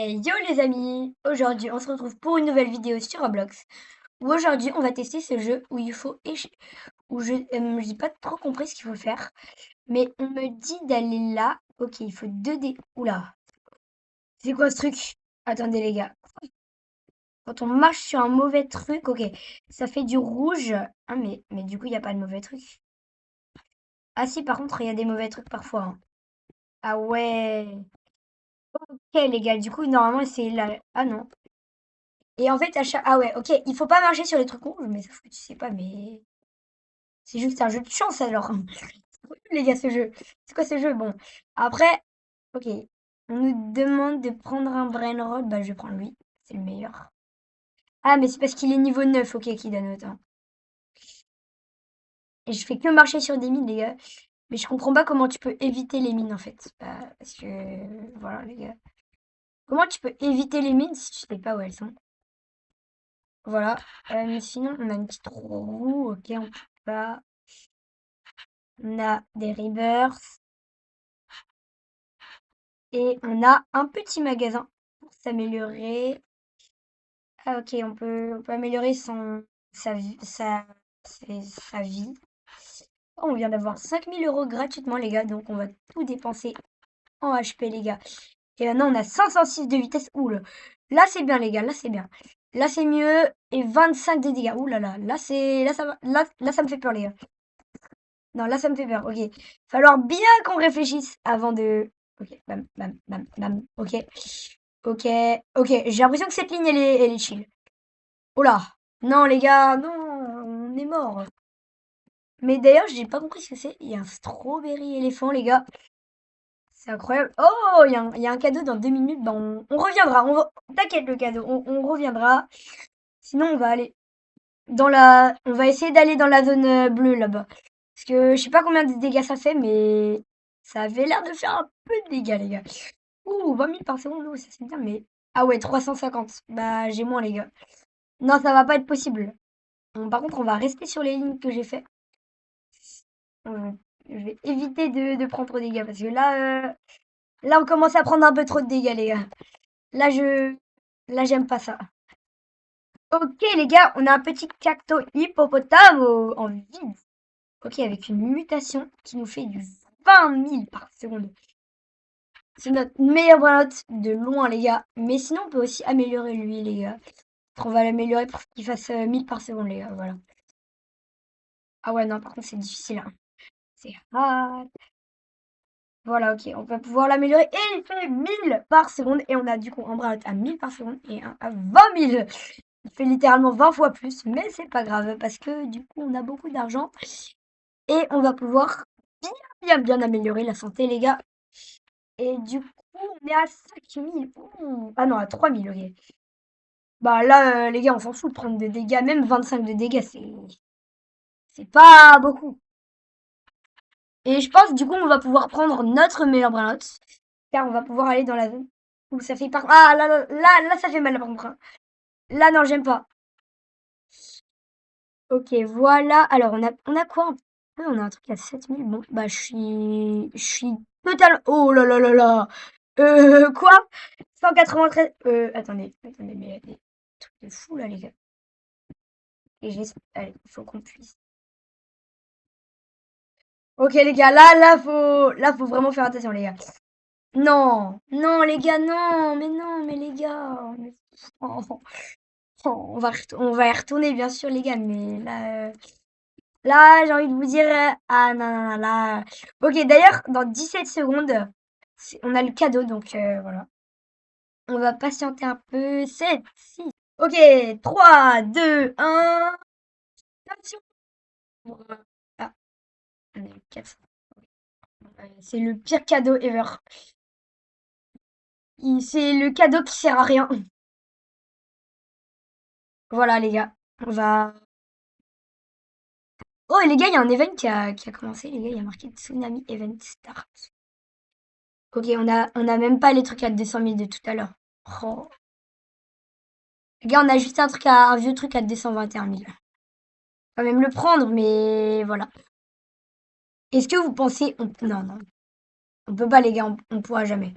Yo les amis, aujourd'hui on se retrouve pour une nouvelle vidéo sur Roblox où aujourd'hui on va tester ce jeu où il faut où j'ai pas trop compris ce qu'il faut faire, mais on me dit d'aller là. Ok, il faut 2D. Oula, c'est quoi ce truc? Attendez les gars, quand on marche sur un mauvais truc, ok, ça fait du rouge. Ah mais du coup il n'y a pas de mauvais truc. Ah si, par contre il y a des mauvais trucs parfois, hein. Ah ouais, ok les gars, du coup normalement c'est là. Ah non. Et en fait, à chaque... Ah ouais, ok, il faut pas marcher sur les trucs rouges, mais sauf que tu sais pas, mais... C'est juste un jeu de chance, alors. C'est quoi, les gars, ce jeu? C'est quoi ce jeu? Bon, après, ok, on nous demande de prendre un brain rod, bah je vais prendre lui, c'est le meilleur. Ah, mais c'est parce qu'il est niveau 9, ok, qui donne autant. Et je fais que marcher sur des mines, les gars. Mais je comprends pas comment tu peux éviter les mines, en fait. Bah, parce que... Voilà, les gars. Comment tu peux éviter les mines si tu sais pas où elles sont? Voilà. Mais sinon, on a une petite roue, ok, on peut pas... On a des rebirths et on a un petit magasin pour s'améliorer. Ah ok, on peut améliorer sa vie. Oh, on vient d'avoir 5 000 € gratuitement les gars, donc on va tout dépenser en HP les gars. Et maintenant on a 506 de vitesse. Ouh là c'est bien les gars, là c'est bien. Là c'est mieux et 25 de dégâts. Ouh là c'est là ça va, là ça me fait peur les gars. Non, là, ça me fait peur. Ok. Falloir bien qu'on réfléchisse avant de... Ok, bam, bam, bam, bam. Ok. Ok. Ok. J'ai l'impression que cette ligne, elle est chill. Oh là. Non, les gars. Non, on est mort. Mais d'ailleurs, j'ai pas compris ce que c'est. Il y a un strawberry éléphant, les gars. C'est incroyable. Oh, il y a un cadeau dans 2 minutes. Bah, on reviendra. T'inquiète, le cadeau. On reviendra. Sinon, on va aller dans la... On va essayer d'aller dans la zone bleue, là-bas. Parce que je sais pas combien de dégâts ça fait, mais ça avait l'air de faire un peu de dégâts, les gars. Ouh, 20 000 par seconde, ouh, ça c'est bien, mais... Ah ouais, 350. Bah, j'ai moins, les gars. Non, ça va pas être possible. Bon, par contre, on va rester sur les lignes que j'ai fait. Euh, Je vais éviter de prendre trop de dégâts, parce que là, on commence à prendre un peu trop de dégâts, les gars. Là, Là, j'aime pas ça. Ok, les gars, on a un petit cacto hippopotame en vide. Ok, avec une mutation qui nous fait du 20 000 par seconde. C'est notre meilleur brawlout de loin, les gars. Mais sinon, on peut aussi améliorer lui, les gars. On va l'améliorer pour qu'il fasse 1000 par seconde, les gars. Voilà. Ah ouais, non, par contre, c'est difficile, hein. C'est hard. Voilà, ok. On va pouvoir l'améliorer. Et il fait 1000 par seconde. Et on a du coup un brawlout à 1000 par seconde et un à 20 000. Il fait littéralement 20 fois plus. Mais c'est pas grave parce que du coup, on a beaucoup d'argent. Et on va pouvoir bien améliorer la santé, les gars. Et du coup, on est à 5 000. Ouh. Ah non, à 3 000, ok. Bah là, les gars, on s'en fout de prendre des dégâts. Même 25 de dégâts, c'est pas beaucoup. Et je pense, du coup, on va pouvoir prendre notre meilleur Brawlhalla. Car on va pouvoir aller dans la zone où ça fait par... Ah, là, ça fait mal, par contre, hein. Là, non, j'aime pas. Ok, voilà. Alors, on a quoi? On a un truc à 7 000. Bon, bah, je suis total... Oh là là là là. Quoi? 193... attendez, mais il y a des trucs de fou, là, les gars. Et j'espère... Allez, il faut qu'on puisse... Ok, les gars, là, faut vraiment faire attention, les gars. Non, non, les gars, non, mais les gars. Oh, on va y retourner, bien sûr, les gars, mais là, j'ai envie de vous dire, ah, non, non, non, là. Ok, d'ailleurs, dans 17 secondes, on a le cadeau, donc voilà. On va patienter un peu. 7, 6. Ok, 3, 2, 1. Attention. Ah, on a eu 4. C'est le pire cadeau ever. C'est le cadeau qui sert à rien. Voilà, les gars. On va... Oh, et les gars, il y a un event qui a commencé. Les gars, il y a marqué Tsunami Event Start. Ok, on a même pas les trucs à 200 000 de tout à l'heure. Oh. Les gars, on a juste un vieux truc à 221 000. On va même le prendre, mais voilà. Est-ce que vous pensez... Non, non. On peut pas, les gars. On pourra jamais.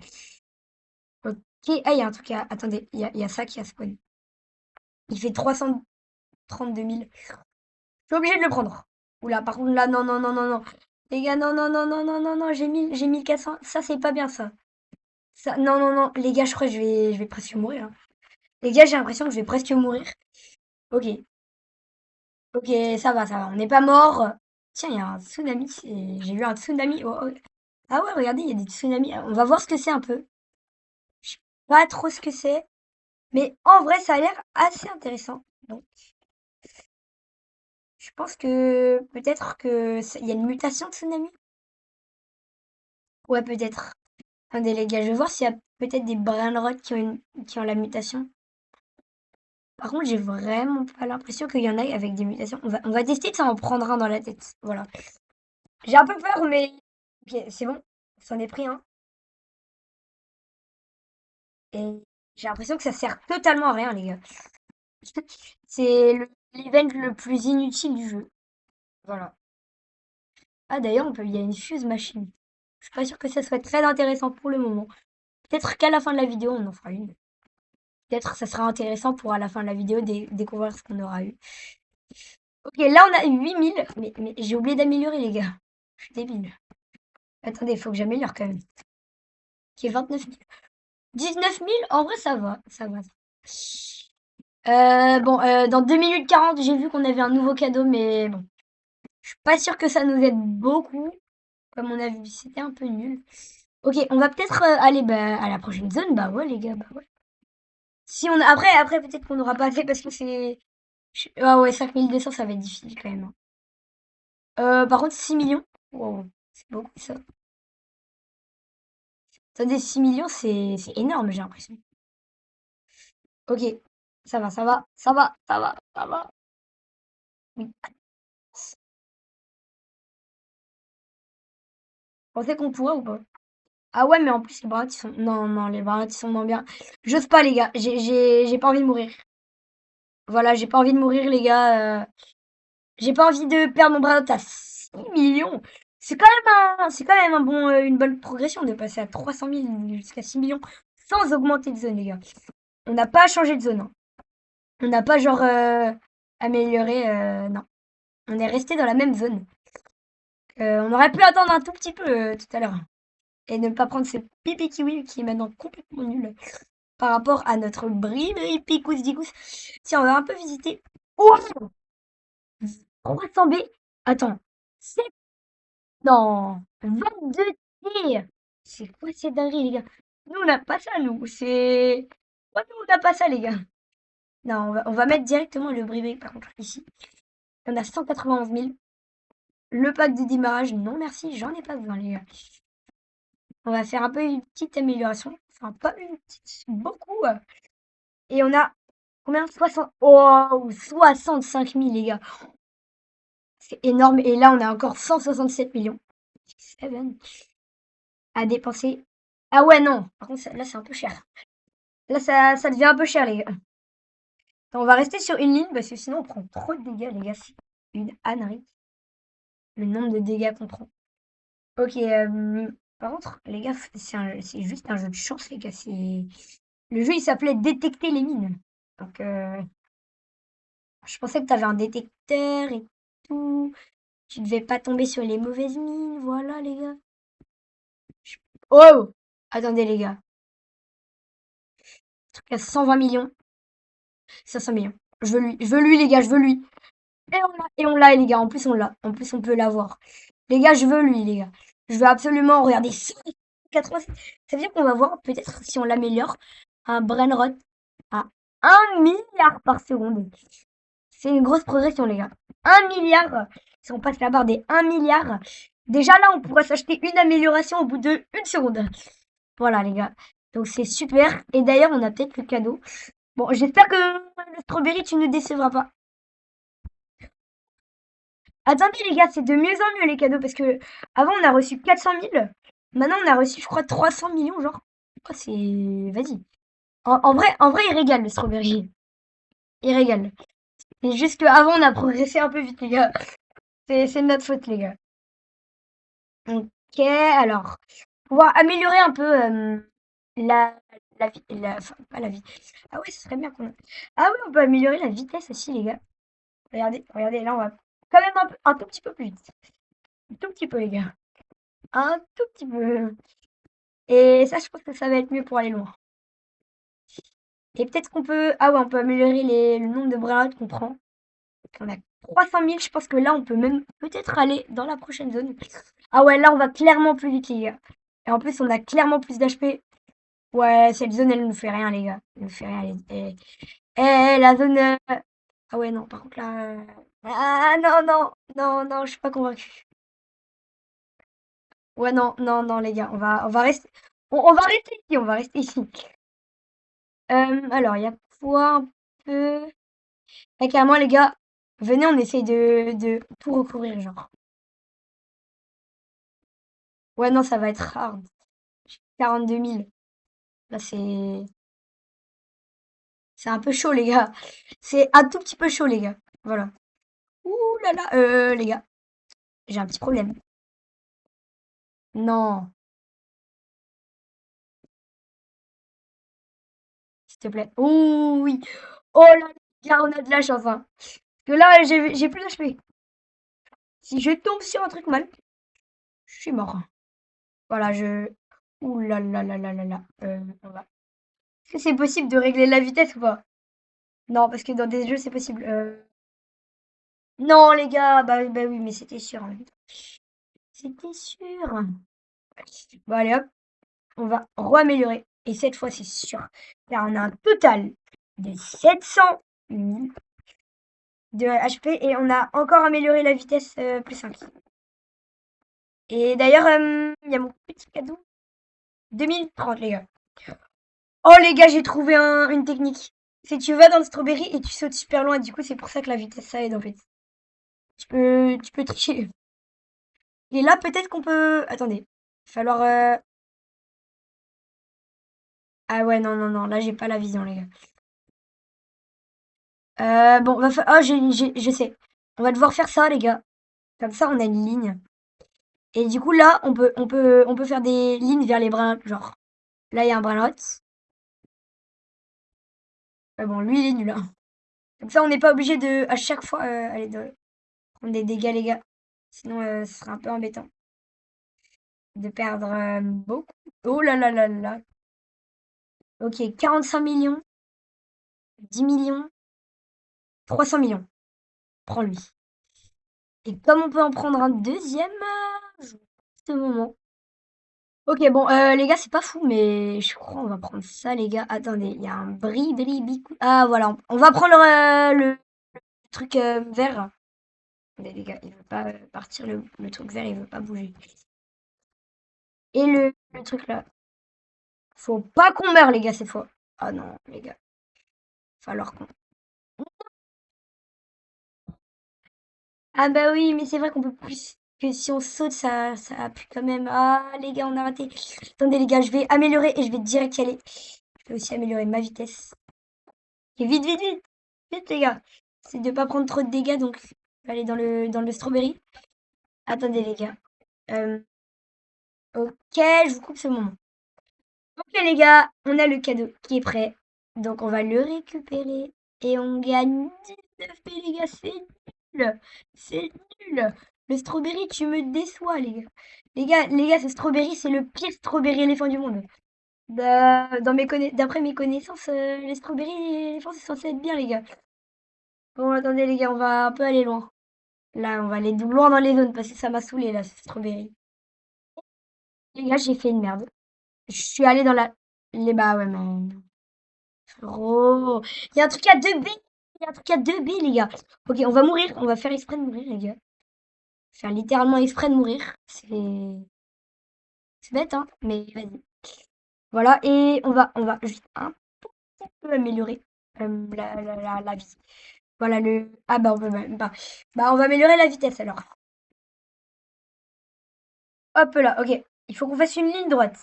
Ok. Ah, il y a un truc attendez, il y a ça qui a spawn. Il fait 332 000. Je suis obligé de le prendre. Oula, par contre, là, non, non, non, non, non. Les gars, non, non, non, non, non, non, non, j'ai 1400. Ça, c'est pas bien, ça. Ça, non, non, non. Les gars, je crois que je vais presque mourir, hein. Les gars, j'ai l'impression que je vais presque mourir. Ok, ok, ça va. On n'est pas mort. Tiens, il y a un tsunami. J'ai vu un tsunami. Oh, oh. Ah ouais, regardez, il y a des tsunamis. On va voir ce que c'est un peu. Je sais pas trop ce que c'est. Mais en vrai, ça a l'air assez intéressant. Donc, je pense que peut-être que il y a une mutation de tsunami. Ouais, peut-être. Attendez, les gars, je vais voir s'il y a peut-être des brainrots qui ont la mutation. Par contre, j'ai vraiment pas l'impression qu'il y en ait avec des mutations. On va tester de ça en prendre un dans la tête. Voilà. J'ai un peu peur, mais ok, c'est bon. On s'en est pris un. Et j'ai l'impression que ça sert totalement à rien, les gars. C'est l'event le plus inutile du jeu. Voilà. Ah, d'ailleurs, il y a une fuse machine. Je suis pas sûre que ça soit très intéressant pour le moment. Peut-être qu'à la fin de la vidéo, on en fera une. Peut-être ça sera intéressant pour à la fin de la vidéo découvrir ce qu'on aura eu. Ok, là on a 8000. Mais j'ai oublié d'améliorer, les gars. Je suis débile. Attendez, il faut que j'améliore quand même. Qui est 29 000. 19 000, en vrai, ça va. Ça va. Bon, dans 2 minutes 40, j'ai vu qu'on avait un nouveau cadeau, mais bon. Je suis pas sûre que ça nous aide beaucoup. Comme on a vu, c'était un peu nul. Ok, on va peut-être aller bah, à la prochaine zone. Bah ouais, les gars, bah ouais. Si on a... Après peut-être qu'on n'aura pas fait parce que c'est... Ah ouais, 5200, ça va être difficile quand même, hein. Par contre, 6 millions. Wow, c'est beaucoup ça. Attendez, 6 millions, c'est énorme, j'ai l'impression. Ok, ça va. Oui. Pensez qu'on pourrait ou pas? Ah ouais, mais en plus, les bras, ils sont... Non, non, les bras, ils sont moins bien. J'ose pas, les gars. J'ai pas envie de mourir. Voilà, j'ai pas envie de mourir, les gars. J'ai pas envie de perdre mon bras à 6 millions. C'est quand même une bonne progression de passer à 300 000 jusqu'à 6 millions sans augmenter de zone, les gars. On n'a pas changé de zone, hein. On n'a pas genre amélioré. Non, on est resté dans la même zone. On aurait pu attendre un tout petit peu tout à l'heure et ne pas prendre ce pipi kiwi qui est maintenant complètement nul par rapport à notre bri picous dicous. Tiens, on va un peu visiter. Oh, 300 B. Attends, c'est non 22 tirs. C'est quoi ces dingueries, les gars? Nous, on n'a pas ça, nous. Ouais, nous, on n'a pas ça, les gars. Non, on va mettre directement le bri par contre ici. On a 191 000. Le pack de démarrage, non merci, j'en ai pas besoin, les gars. On va faire un peu une petite amélioration. Enfin, pas une petite, beaucoup. Et on a combien? 60. Oh, 65 000, les gars. C'est énorme. Et là, on a encore 167 millions. 7 à dépenser. Ah ouais, non. Par contre, là, c'est un peu cher. Là, ça devient un peu cher, les gars. On va rester sur une ligne parce que sinon, on prend trop de dégâts, les gars. C'est une ânerie. Le nombre de dégâts qu'on prend. Ok, par contre, les gars, c'est juste un jeu de chance, les gars. Le jeu, il s'appelait Détecter les mines. Donc, je pensais que tu avais un détecteur et tout. Tu devais pas tomber sur les mauvaises mines. Voilà, les gars. Je- Oh! Attendez, les gars. Truc à 120 millions. 500 millions. Je veux lui, les gars, je veux lui. Et on l'a, les gars. En plus, on l'a. En plus, on peut l'avoir. Les gars, je veux lui, les gars. Je veux absolument regarder 187. Ça veut dire qu'on va voir, peut-être, si on l'améliore, un brainrot à 1 milliard par seconde. C'est une grosse progression, les gars. 1 milliard. Si on passe la barre des 1 milliard, déjà là, on pourra s'acheter une amélioration au bout de 1 seconde. Voilà, les gars. Donc, c'est super. Et d'ailleurs, on a peut-être le cadeau. Bon, j'espère que le strawberry, tu ne décevras pas. Attendez, les gars, c'est de mieux en mieux les cadeaux parce que avant on a reçu 400 000. Maintenant, on a reçu, je crois, 300 millions, genre. Oh, c'est. Vas-y. En vrai, il régale le strawberry. Il régale. C'est juste qu'avant, on a progressé un peu vite, les gars. C'est de notre faute, les gars. Ok, alors. Pouvoir améliorer un peu la, enfin, pas la vitesse. Ah ouais, ce serait bien qu'on... Ah oui, on peut améliorer la vitesse aussi, les gars. Regardez, regardez, là, on va quand même un tout petit peu plus vite. Un tout petit peu, les gars. Un tout petit peu. Et ça, je pense que ça va être mieux pour aller loin. Et peut-être qu'on peut... Ah ouais, on peut améliorer le nombre de bras qu'on prend. On a 300 000, je pense que là, on peut même peut-être aller dans la prochaine zone. Ah ouais, là, on va clairement plus vite, les gars. Et en plus, on a clairement plus d'HP. Ouais, cette zone, elle nous fait rien, les gars. Elle nous fait rien. La zone... Ah ouais, non, par contre, là... Ah non, non, non, non, je suis pas convaincue. Ouais, non, non, non, les gars, on va rester... On va rester ici, on va rester ici. Alors, il y a quoi un peu... Et carrément, les gars, venez, on essaye de tout recouvrir, genre. Ouais, non, ça va être hard. 42 000. Là, c'est un peu chaud, les gars. C'est un tout petit peu chaud, les gars. Voilà. Ouh là là, les gars, j'ai un petit problème. Non, s'il te plaît. Oh oui. Oh là, les gars, on a de la chance, hein. Parce que là, j'ai plus d'HP. Si je tombe sur un truc mal, je suis mort. Voilà, ouh là là là là là là. On va... Est-ce que c'est possible de régler la vitesse ou pas? Non, parce que dans des jeux, c'est possible. Non, les gars, bah oui, mais c'était sûr en même temps. C'était sûr. Bon, allez hop, on va re-améliorer. Et cette fois, c'est sûr. Là, on a un total de 700 000 de HP et on a encore amélioré la vitesse plus 5. Et d'ailleurs, il y a mon petit cadeau. 2030, les gars. Oh, les gars, j'ai trouvé une technique. C'est que tu vas dans le strawberry et tu sautes super loin. Du coup, c'est pour ça que la vitesse, ça aide en fait. Tu peux tricher. Et là, peut-être qu'on peut... Attendez. Il va falloir... Ah ouais, non, non, non. Là, j'ai pas la vision, les gars. Bon, oh, je sais. On va devoir faire ça, les gars. Comme ça, on a une ligne. Et du coup, là, on peut faire des lignes vers les brins. Genre, là, il y a un brin lot. Bon, lui, il est nul, hein. Comme ça, on n'est pas obligé de, à chaque fois, aller prendre des dégâts, les gars. Sinon, ce serait un peu embêtant de perdre beaucoup. Oh là là là là. Ok, 45 millions, 10 millions, 300 millions. Prends-lui. Et comme on peut en prendre un deuxième, ce moment. Ok, bon, les gars, c'est pas fou, mais je crois on va prendre ça, les gars. Attendez, il y a un bri-dri-bicou. Ah, voilà, on va prendre le truc vert. Attendez, les gars, il veut pas partir, le truc vert, il veut pas bouger. Et le truc là. Faut pas qu'on meure, les gars, cette fois. Ah non, les gars. Falloir qu'on... Ah bah oui, mais c'est vrai qu'on peut plus... Que si on saute, ça appuie quand même. Ah, les gars, on a raté. Attendez, les gars, je vais améliorer et je vais direct y aller. Je vais aussi améliorer ma vitesse. Et vite, vite, vite. Vite, les gars. C'est de pas prendre trop de dégâts, donc je vais aller dans le strawberry. Attendez, les gars. Ok, je vous coupe ce moment. Ok, les gars, on a le cadeau qui est prêt. Donc, on va le récupérer. Et on gagne 19 P, les gars. C'est nul. C'est nul. Le strawberry, tu me déçois, les gars. Les gars, ce strawberry, c'est le pire strawberry éléphant du monde. D'après mes connaissances, les strawberry éléphants, c'est censé être bien, les gars. Bon, attendez, les gars, on va un peu aller loin. Là, on va aller loin dans les zones parce que ça m'a saoulé, là, ce strawberry. Les gars, j'ai fait une merde. Je suis allée dans la... Les bah ouais, mais... Frérot, il y a un truc à 2B. Il y a un truc à 2B, les gars. Ok, on va mourir. On va faire exprès de mourir, les gars. Faire littéralement exprès de mourir. C'est bête, hein, mais vas-y. Voilà, et on va juste un petit peu améliorer la vie. Voilà, Ah bah, on peut même pas. Bah, on va améliorer la vitesse, alors. Hop là, ok. Il faut qu'on fasse une ligne droite.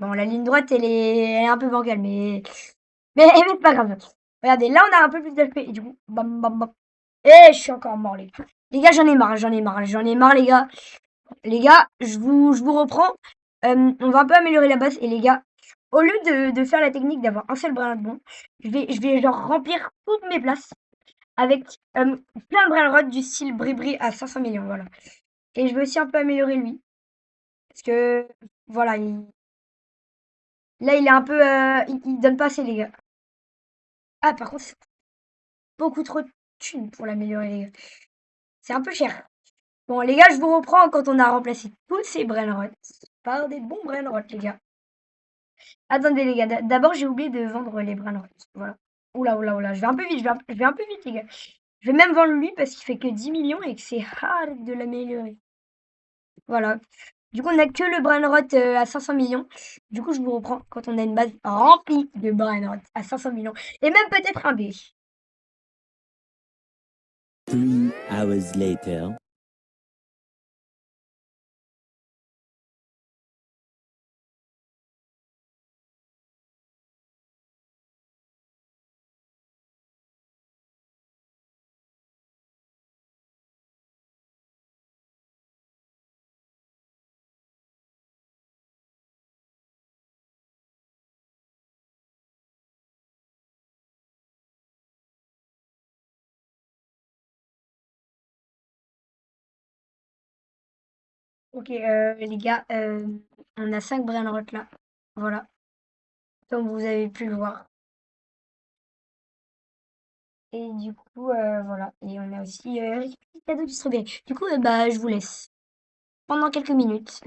Bon, la ligne droite, elle est un peu bancale, mais c'est pas grave. Regardez, là, on a un peu plus d'HP. Et du coup, bam, bam, bam. Et je suis encore mort, les gars. Les gars, j'en ai marre, j'en ai marre, j'en ai marre, les gars. Les gars, je vous reprends. On va un peu améliorer la base. Et les gars, au lieu de faire la technique d'avoir un seul brin de bon, je vais genre remplir toutes mes places avec plein de Brainrod du style Bribri à 500 millions, voilà. Et je veux aussi un peu améliorer lui, parce que voilà, là il est un peu, il donne pas assez les gars. Ah par contre, c'est beaucoup trop de thunes pour l'améliorer les gars. C'est un peu cher. Bon les gars, je vous reprends quand on a remplacé tous ces Brainrod par des bons Brainrod les gars. Attendez les gars, d'abord j'ai oublié de vendre les Brainrod. Voilà. Oula, oula, oula, je vais un peu vite, je vais un peu vite les gars. Je vais même vendre lui parce qu'il fait que 10 millions et que c'est hard de l'améliorer. Voilà. Du coup, on n'a que le Brainrot à 500 millions. Du coup, je vous reprends quand on a une base remplie de Brainrot à 500 millions. Et même peut-être un B. 3 hours later. Ok, les gars, on a 5 Brainrot là. Voilà, comme vous avez pu le voir. Et du coup, voilà. Et on a aussi le cadeau du strawberry. Du coup, bah, je vous laisse pendant quelques minutes.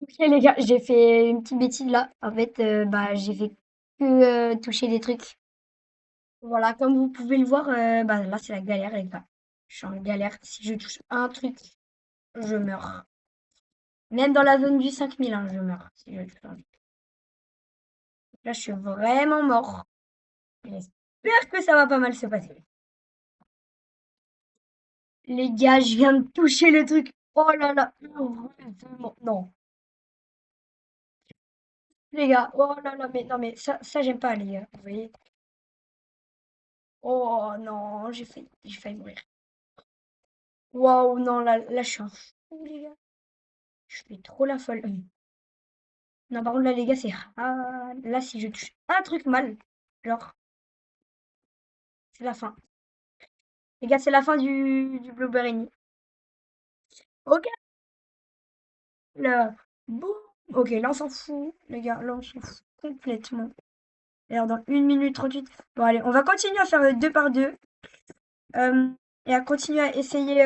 Ok, les gars, j'ai fait une petite bêtise là. En fait, bah, j'ai fait que toucher des trucs. Voilà, comme vous pouvez le voir, bah, là, c'est la galère, les gars. Je suis en galère. Si je touche un truc, je meurs. Même dans la zone du 5000, hein, je meurs. Si je touche un truc. Là, je suis vraiment mort. J'espère que ça va pas mal se passer. Les gars, je viens de toucher le truc. Oh là là, heureusement. Non, les gars, oh là là, mais non, mais ça j'aime pas, les gars. Vous voyez? Oh non, j'ai failli mourir. Waouh, non, là, je suis un fou, les gars. Je fais trop la folle. Non, par contre, là, les gars, c'est. Ah, là, si je touche un truc mal, genre, c'est la fin. Les gars, c'est la fin du Blueberry. Ok, là, boum. Ok, là, on s'en fout, les gars, là, on s'en fout complètement. Alors, dans 1 minute 38. Bon, allez, on va continuer à faire deux par deux. euh, et à continuer à essayer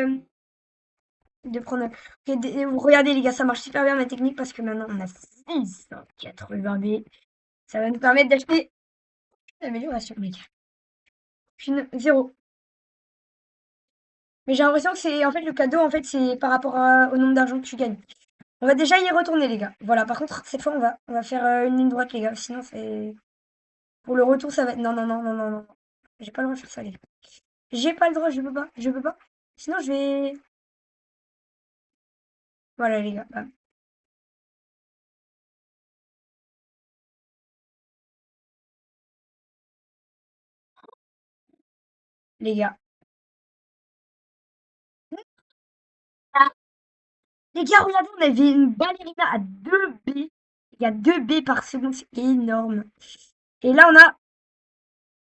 de prendre. Ok, regardez, les gars, ça marche super bien ma technique parce que maintenant, on a 680 B. Ça va nous permettre d'acheter l'amélioration, les gars. Puis, zéro. Mais j'ai l'impression que c'est en fait le cadeau, en fait, c'est par rapport au nombre d'argent que tu gagnes. On va déjà y retourner, les gars. Voilà, par contre, cette fois, on va faire une ligne droite, les gars. Sinon, c'est. Pour le retour, ça va être. Non, non, non, non, non, non. J'ai pas le droit de faire ça, les gars. J'ai pas le droit, je peux pas. Je peux pas. Sinon, je vais. Voilà, les gars. Bam. Les gars. Ah, les gars, regardez, on avait une ballerina à 2 B. Il y a 2 B par seconde, c'est énorme. Et là, on a.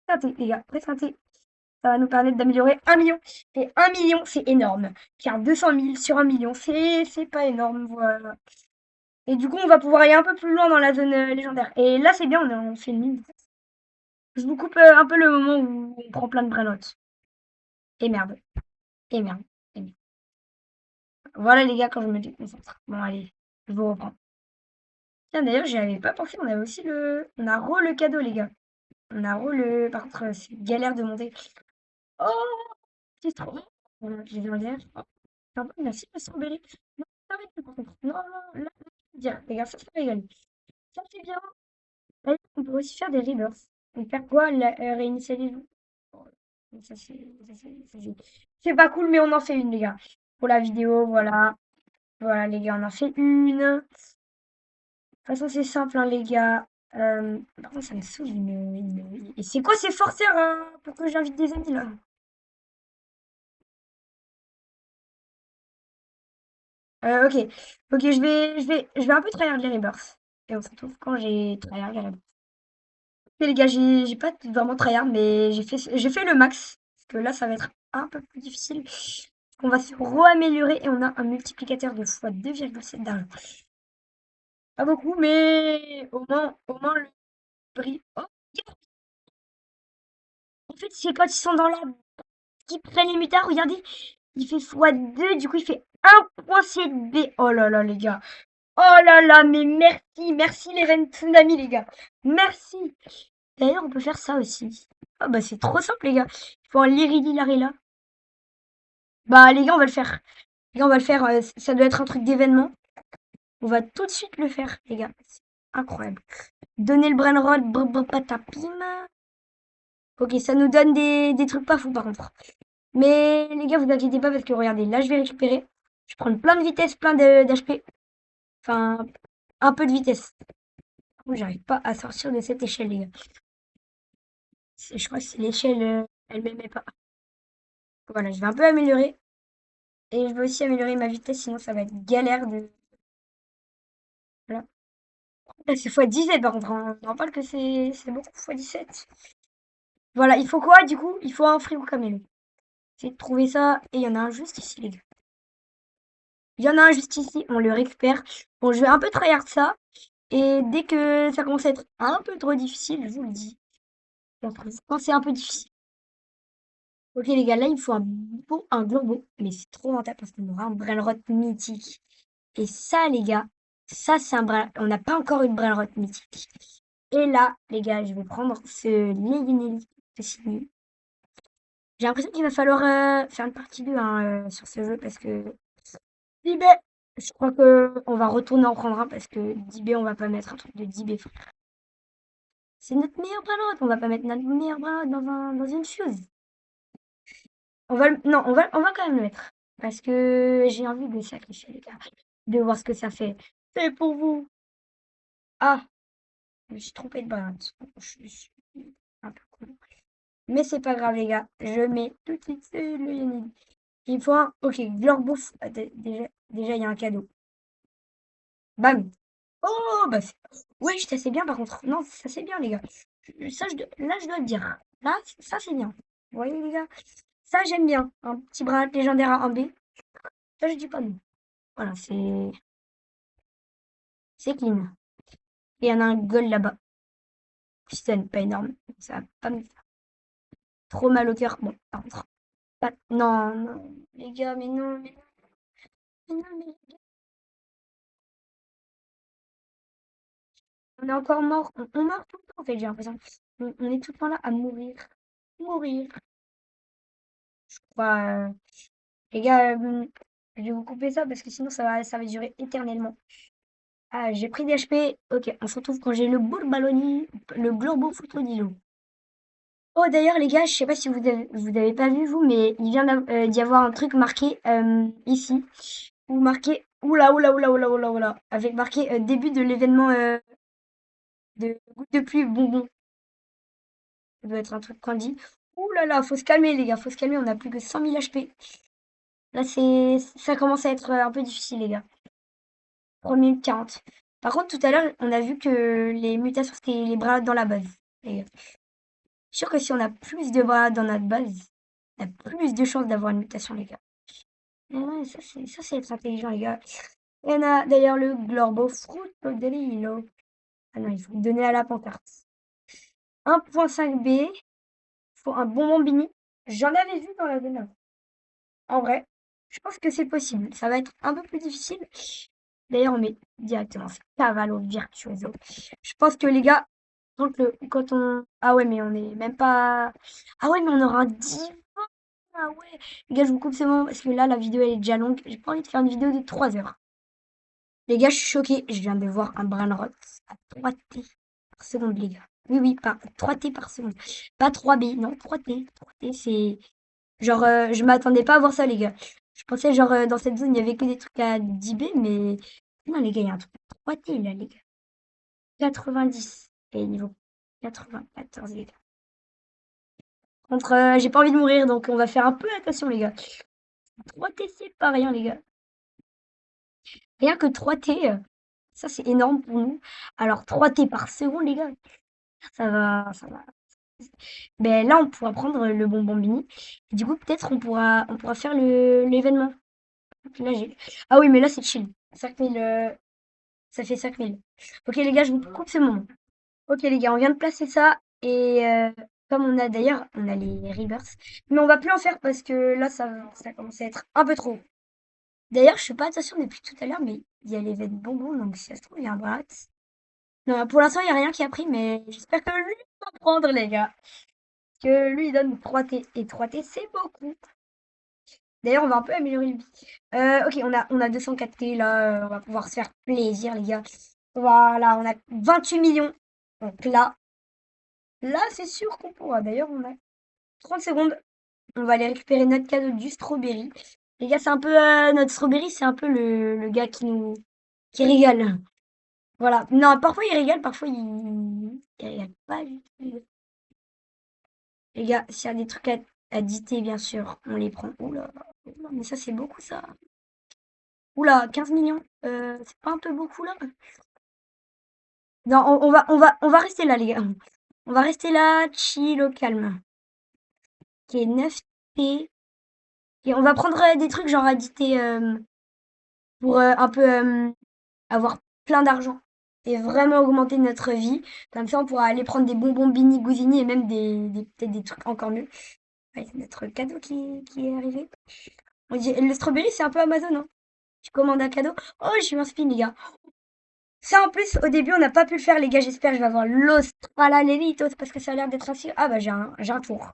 Prêt, les gars, prêt. Ça va nous permettre d'améliorer 1 million. Et 1 million, c'est énorme. Car 200 000 sur 1 million, c'est pas énorme. Voilà. Et du coup, on va pouvoir aller un peu plus loin dans la zone légendaire. Et là, c'est bien, on fait une ligne. Je vous coupe un peu le moment où on prend plein de brainottes. Et merde. Et merde. Et merde. Voilà, les gars, quand je me déconcentre. Bon, allez, je vous reprends. Tiens, d'ailleurs, j'y avais pas pensé. On a aussi le. On a re le cadeau, les gars. On a re le. Par contre, c'est galère de monter. Oh, c'est trop. J'ai vu en galère. Pardon, merci, le strawberry. Non, arrête par contre. Non, non, là, bien. Les gars, ça rigole. Ça, c'est bien. Allez, on peut aussi faire des rebirths. Donc, faire quoi? Réinitialiser. Oh, c'est pas cool, mais on en fait une, les gars. Pour la vidéo, voilà. Voilà, les gars, on en fait une. De toute façon, c'est simple, hein, les gars. Par contre, ça me saoule. Et c'est quoi ces forceurs pour que j'invite des amis, là? Ok. Ok, je vais un peu trahir les rebirths. Et on se retrouve quand j'ai tryhard à la base. Ok les gars, j'ai pas vraiment tryhard, mais j'ai fait le max. Parce que là, ça va être un peu plus difficile. On va se re-améliorer et on a un multiplicateur de fois 2,7 d'argent. Pas beaucoup, mais au moins le prix. Oh, en fait, c'est quand ils sont dans la qui prennent les mutards, regardez, il fait x2, du coup il fait 1.7B. Oh là là les gars. Oh là là, mais merci les reines tsunami les gars. Merci. D'ailleurs, on peut faire ça aussi. Ah bah c'est trop simple les gars. Il faut un Lirili Larilla. Bah les gars, on va le faire. Les gars, on va le faire. Ça doit être un truc d'événement. On va tout de suite le faire, les gars. C'est incroyable. Donner le brainrod, patapim. Ok, ça nous donne des trucs pas fous par contre. Mais les gars, vous inquiétez pas parce que regardez, là je vais récupérer. Je vais prendre plein de vitesse, plein d'HP. Enfin, un peu de vitesse. Par contre, j'arrive pas à sortir de cette échelle, les gars. Je crois que c'est l'échelle, elle m'aimait pas. Voilà, je vais un peu améliorer. Et je vais aussi améliorer ma vitesse, sinon ça va être galère de. Voilà. Là, c'est x17 par contre, hein. On en parle que c'est beaucoup x17. Voilà, il faut quoi du coup? Il faut un frigo camélo. J'ai trouvé ça. Et il y en a un juste ici, les gars. Il y en a un juste ici, on le récupère. Bon, je vais un peu tryhard ça. Et dès que ça commence à être un peu trop difficile, je vous le dis. Quand c'est un peu difficile. Ok les gars, là il me faut un globo. Mais c'est trop rentable parce qu'on aura un brainrot mythique. Et ça les gars, ça c'est un brain. On n'a pas encore une brainrot mythique. Et là, les gars, je vais prendre ce Legenelli de Sydney. J'ai l'impression qu'il va falloir faire une partie 2 hein, sur ce jeu parce que Dibé, je crois que on va retourner en prendre un parce que Dibé, on va pas mettre un truc de Dibé, frère. C'est notre meilleur brawler, on va pas mettre notre meilleur brawler dans une fuse. Non, on va quand même le mettre parce que j'ai envie de le sacrifier, les gars, de voir ce que ça fait. C'est pour vous. Ah, je me suis trompé de brawler. Je suis un peu con. Mais c'est pas grave, les gars. Je mets tout de suite le Yannick. Il faut un. Ok, Glorbouf. Déjà, il y a un cadeau. Bam. Oh, bah, ouais, j'étais assez bien par contre. Non, ça c'est bien, les gars. Là, je dois le dire. Là, ça c'est bien. Vous voyez, les gars? Ça, j'aime bien. Un petit bras légendaire à 1B. Ça, je dis pas non. Voilà, c'est clean. Et il y en a un goal là-bas. Piston, pas énorme. Ça va pas me faire trop mal au cœur. Bon, par contre. Non, non, les gars, mais non, mais non, mais on est encore mort. On meurt tout le temps, en fait, j'ai l'impression. On est tout le temps là à mourir. Mourir. Bah, les gars, je vais vous couper ça parce que sinon ça va durer éternellement. Ah, j'ai pris des HP. Ok, on se retrouve quand j'ai le balloni, le globo fotodilo. Oh, d'ailleurs, les gars, je sais pas si vous avez pas vu, vous, mais il vient d'y avoir un truc marqué ici. Ou marqué. Oula, oula, oula, oula, oula, oula. Avec marqué début de l'événement de goutte de pluie bonbon. Ça doit être un truc qu'on dit. Ouh là là, faut se calmer, les gars, faut se calmer. On a plus que 100 000 HP. Là, ça commence à être un peu difficile, les gars. 3 minutes 40. Par contre, tout à l'heure, on a vu que les mutations, c'était les bras dans la base, les gars. Je suis sûr que si on a plus de bras dans notre base, on a plus de chances d'avoir une mutation, les gars. Mais ouais, ça c'est être intelligent, les gars. Il y en a d'ailleurs le Glorbo Fruitodrilo. Ah non, il faut le donner à la pancarte. 1.5B, faut un bonbon Bini. J'en avais vu dans la zone. En vrai, je pense que c'est possible. Ça va être un peu plus difficile. D'ailleurs, on met directement ce Cavallo Virtuoso. Je pense que les gars, quand on. Ah ouais, mais on est même pas. Ah ouais, mais on aura un divan. Ah ouais. Les gars, je vous coupe ce moment parce que là, la vidéo elle est déjà longue. J'ai pas envie de faire une vidéo de 3 heures. Les gars, je suis choquée. Je viens de voir un Brainrot à 3T par seconde, les gars. Oui, oui, pas 3T par seconde. Pas 3B, non, 3T. 3T, c'est. Genre, je m'attendais pas à voir ça, les gars. Je pensais, genre, dans cette zone, il y avait que des trucs à 10B, mais non, les gars, il y a un truc à 3T, là, les gars. 90 et niveau 94, les gars. Contre, j'ai pas envie de mourir, donc on va faire un peu attention, les gars. 3T, c'est pas rien, les gars. Rien que 3T, Ça, c'est énorme pour nous. Alors, 3T par seconde, les gars. Ça va, ça va. Ben là, on pourra prendre le bonbon Bini. Et du coup, peut-être on pourra faire l'événement. Là, ah oui, mais là, c'est chill. 5000, ça fait 5000. Ok, les gars, je vous coupe ce moment. Ok, les gars, on vient de placer ça. Et comme on a d'ailleurs, on a les rebirths. Mais on va plus en faire parce que là, ça commence à être un peu trop. D'ailleurs, je fais pas attention depuis tout à l'heure, mais il y a l'événement bonbon. Donc, si ça se trouve, il y a un brat. Non, pour l'instant, il n'y a rien qui a pris, mais j'espère que lui va prendre, les gars. Que lui, il donne 3T. Et 3T, c'est beaucoup. D'ailleurs, on va un peu améliorer le vie. Ok, on a 204T, là. On va pouvoir se faire plaisir, les gars. Voilà, on a 28 millions. Donc là, c'est sûr qu'on pourra. D'ailleurs, on a 30 secondes. On va aller récupérer notre cadeau du strawberry. Les gars, c'est un peu... notre strawberry, c'est un peu le gars qui régale. Voilà. Non, parfois, il régale, parfois, il régale pas du tout. Les gars, s'il y a des trucs à diter, bien sûr, on les prend. Oula, oula, mais ça, c'est beaucoup, ça. Oula, 15 millions. C'est pas un peu beaucoup, là? Non, on va rester là, les gars. On va rester là, chill, au calme. Qui est 9T. Et on va prendre des trucs genre à diter pour un peu avoir plein d'argent et vraiment augmenter notre vie. Comme ça, on pourra aller prendre des bonbons Bini Gouzini et même peut-être des trucs encore mieux. Ouais, c'est notre cadeau qui est arrivé. Le strawberry, c'est un peu Amazon, hein. Tu commandes un cadeau. Oh, j'ai eu un spin, les gars. Ça, en plus, au début, on n'a pas pu le faire, les gars. J'espère que je vais avoir l'Australalelitos parce que ça a l'air d'être ainsi. Ah, bah, j'ai un tour.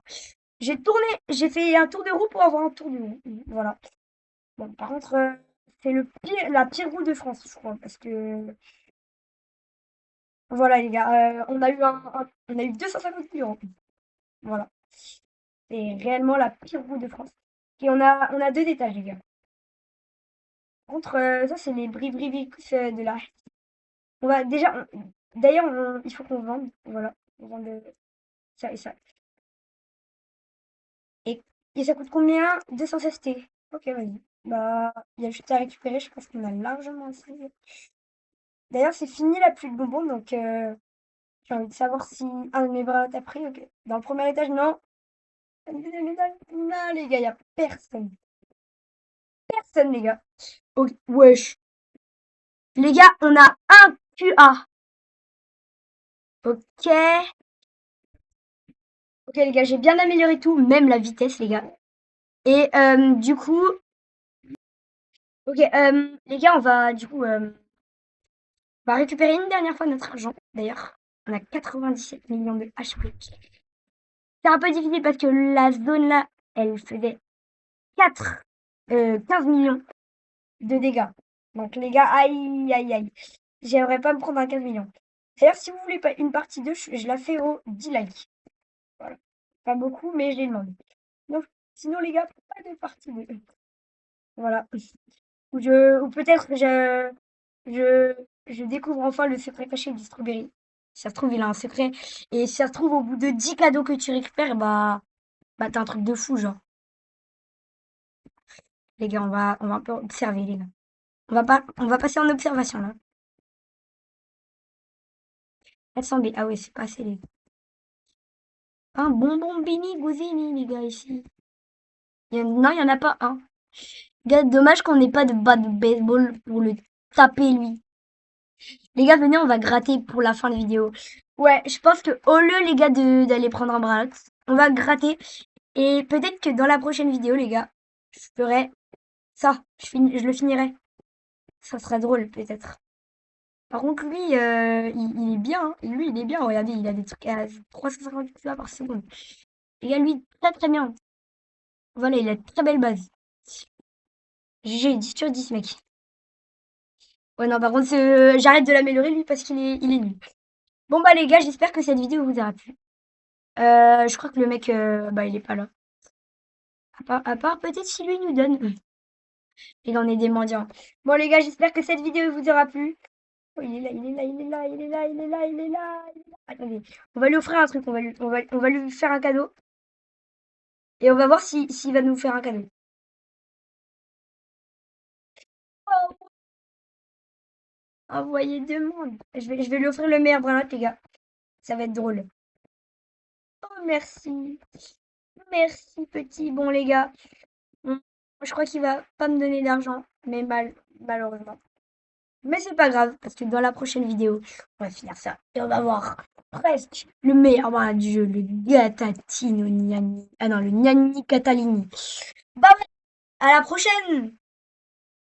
J'ai fait un tour de roue pour avoir un tour de roue. Voilà. Bon, par contre, c'est la pire roue de France, je crois. Parce que, voilà, les gars, on a eu 250 000 euros. Voilà. C'est réellement la pire roue de France. Et on a deux étages, les gars. Par contre, ça, c'est les bribribicus de la. On va déjà. D'ailleurs, il faut qu'on vende. Voilà. On vend ça et ça. Et, et ça coûte combien? 216 T. Ok, vas-y. Bah, il y a juste à récupérer. Je pense qu'on a largement assez. D'ailleurs, c'est fini la pluie de bonbons. Donc, j'ai envie de savoir si un de mes bras t'a pris. Ok. Dans le premier étage, non. Dans le deuxième étage, non, les gars, il n'y a personne. Personne, les gars. Ok, wesh. Les gars, on a un QA. Ok. Ok, les gars, j'ai bien amélioré tout, même la vitesse, les gars. Et du coup, ok, les gars, on va du coup on va récupérer une dernière fois notre argent. D'ailleurs, on a 97 millions de HP. C'est un peu difficile parce que la zone là, elle faisait 4, 15 millions de dégâts. Donc les gars, aïe, aïe, aïe. J'aimerais pas me prendre un 15 millions. D'ailleurs, si vous voulez pas une partie 2, je la fais au 10 likes. Voilà. Pas beaucoup, mais je les demande. Donc, sinon, les gars, pas de partie 2. Voilà. Ou peut-être je, je découvre enfin le secret caché du strawberry. Si ça se trouve, il a un secret. Et si ça se trouve, au bout de 10 cadeaux que tu récupères, bah t'as un truc de fou, genre. Les gars, on va un peu observer, les gars. On va passer en observation, là. 400 B. Ah ouais, c'est pas assez, les gars. Un bonbon Bini Gouzini, les gars, ici. Non, il y en a pas un. Gars, dommage qu'on n'ait pas de bat de baseball pour le taper, lui. Les gars, venez, on va gratter pour la fin de vidéo. Ouais, je pense que au lieu, les gars, d'aller prendre un Bralax, on va gratter. Et peut-être que dans la prochaine vidéo, les gars, je ferai ça. Je le finirai. Ça serait drôle, peut-être. Par contre, lui, il est bien, hein. Lui, il est bien. Regardez, il a des trucs à 350 fois par seconde. Les gars, lui, très très bien. Voilà, il a une très belle base. GG, 10 sur 10, mec. Ouais, non, par contre, j'arrête de l'améliorer, lui, parce qu'il est nul. Bon, bah, les gars, j'espère que cette vidéo vous aura plu. Je crois que le mec, bah, il est pas là. À part peut-être si lui nous donne. Il en est des mendiants. Bon, les gars, j'espère que cette vidéo vous aura plu. Oh, il est là, il est là, il est là, il est là, il est là, il est là, il est là. Attendez, on va lui offrir un truc, on va lui faire un cadeau. Et on va voir s'il va nous faire un cadeau. Oh, envoyer demande. Je vais lui offrir le meilleur brin les gars. Ça va être drôle. Oh, merci. Merci, petit. Bon, les gars, je crois qu'il va pas me donner d'argent, mais malheureusement. Mais c'est pas grave, parce que dans la prochaine vidéo, on va finir ça. Et on va voir presque le meilleur brin du jeu, le Gatatino Gnani. Ah non, le Gnani Catalini. Bye, à la prochaine!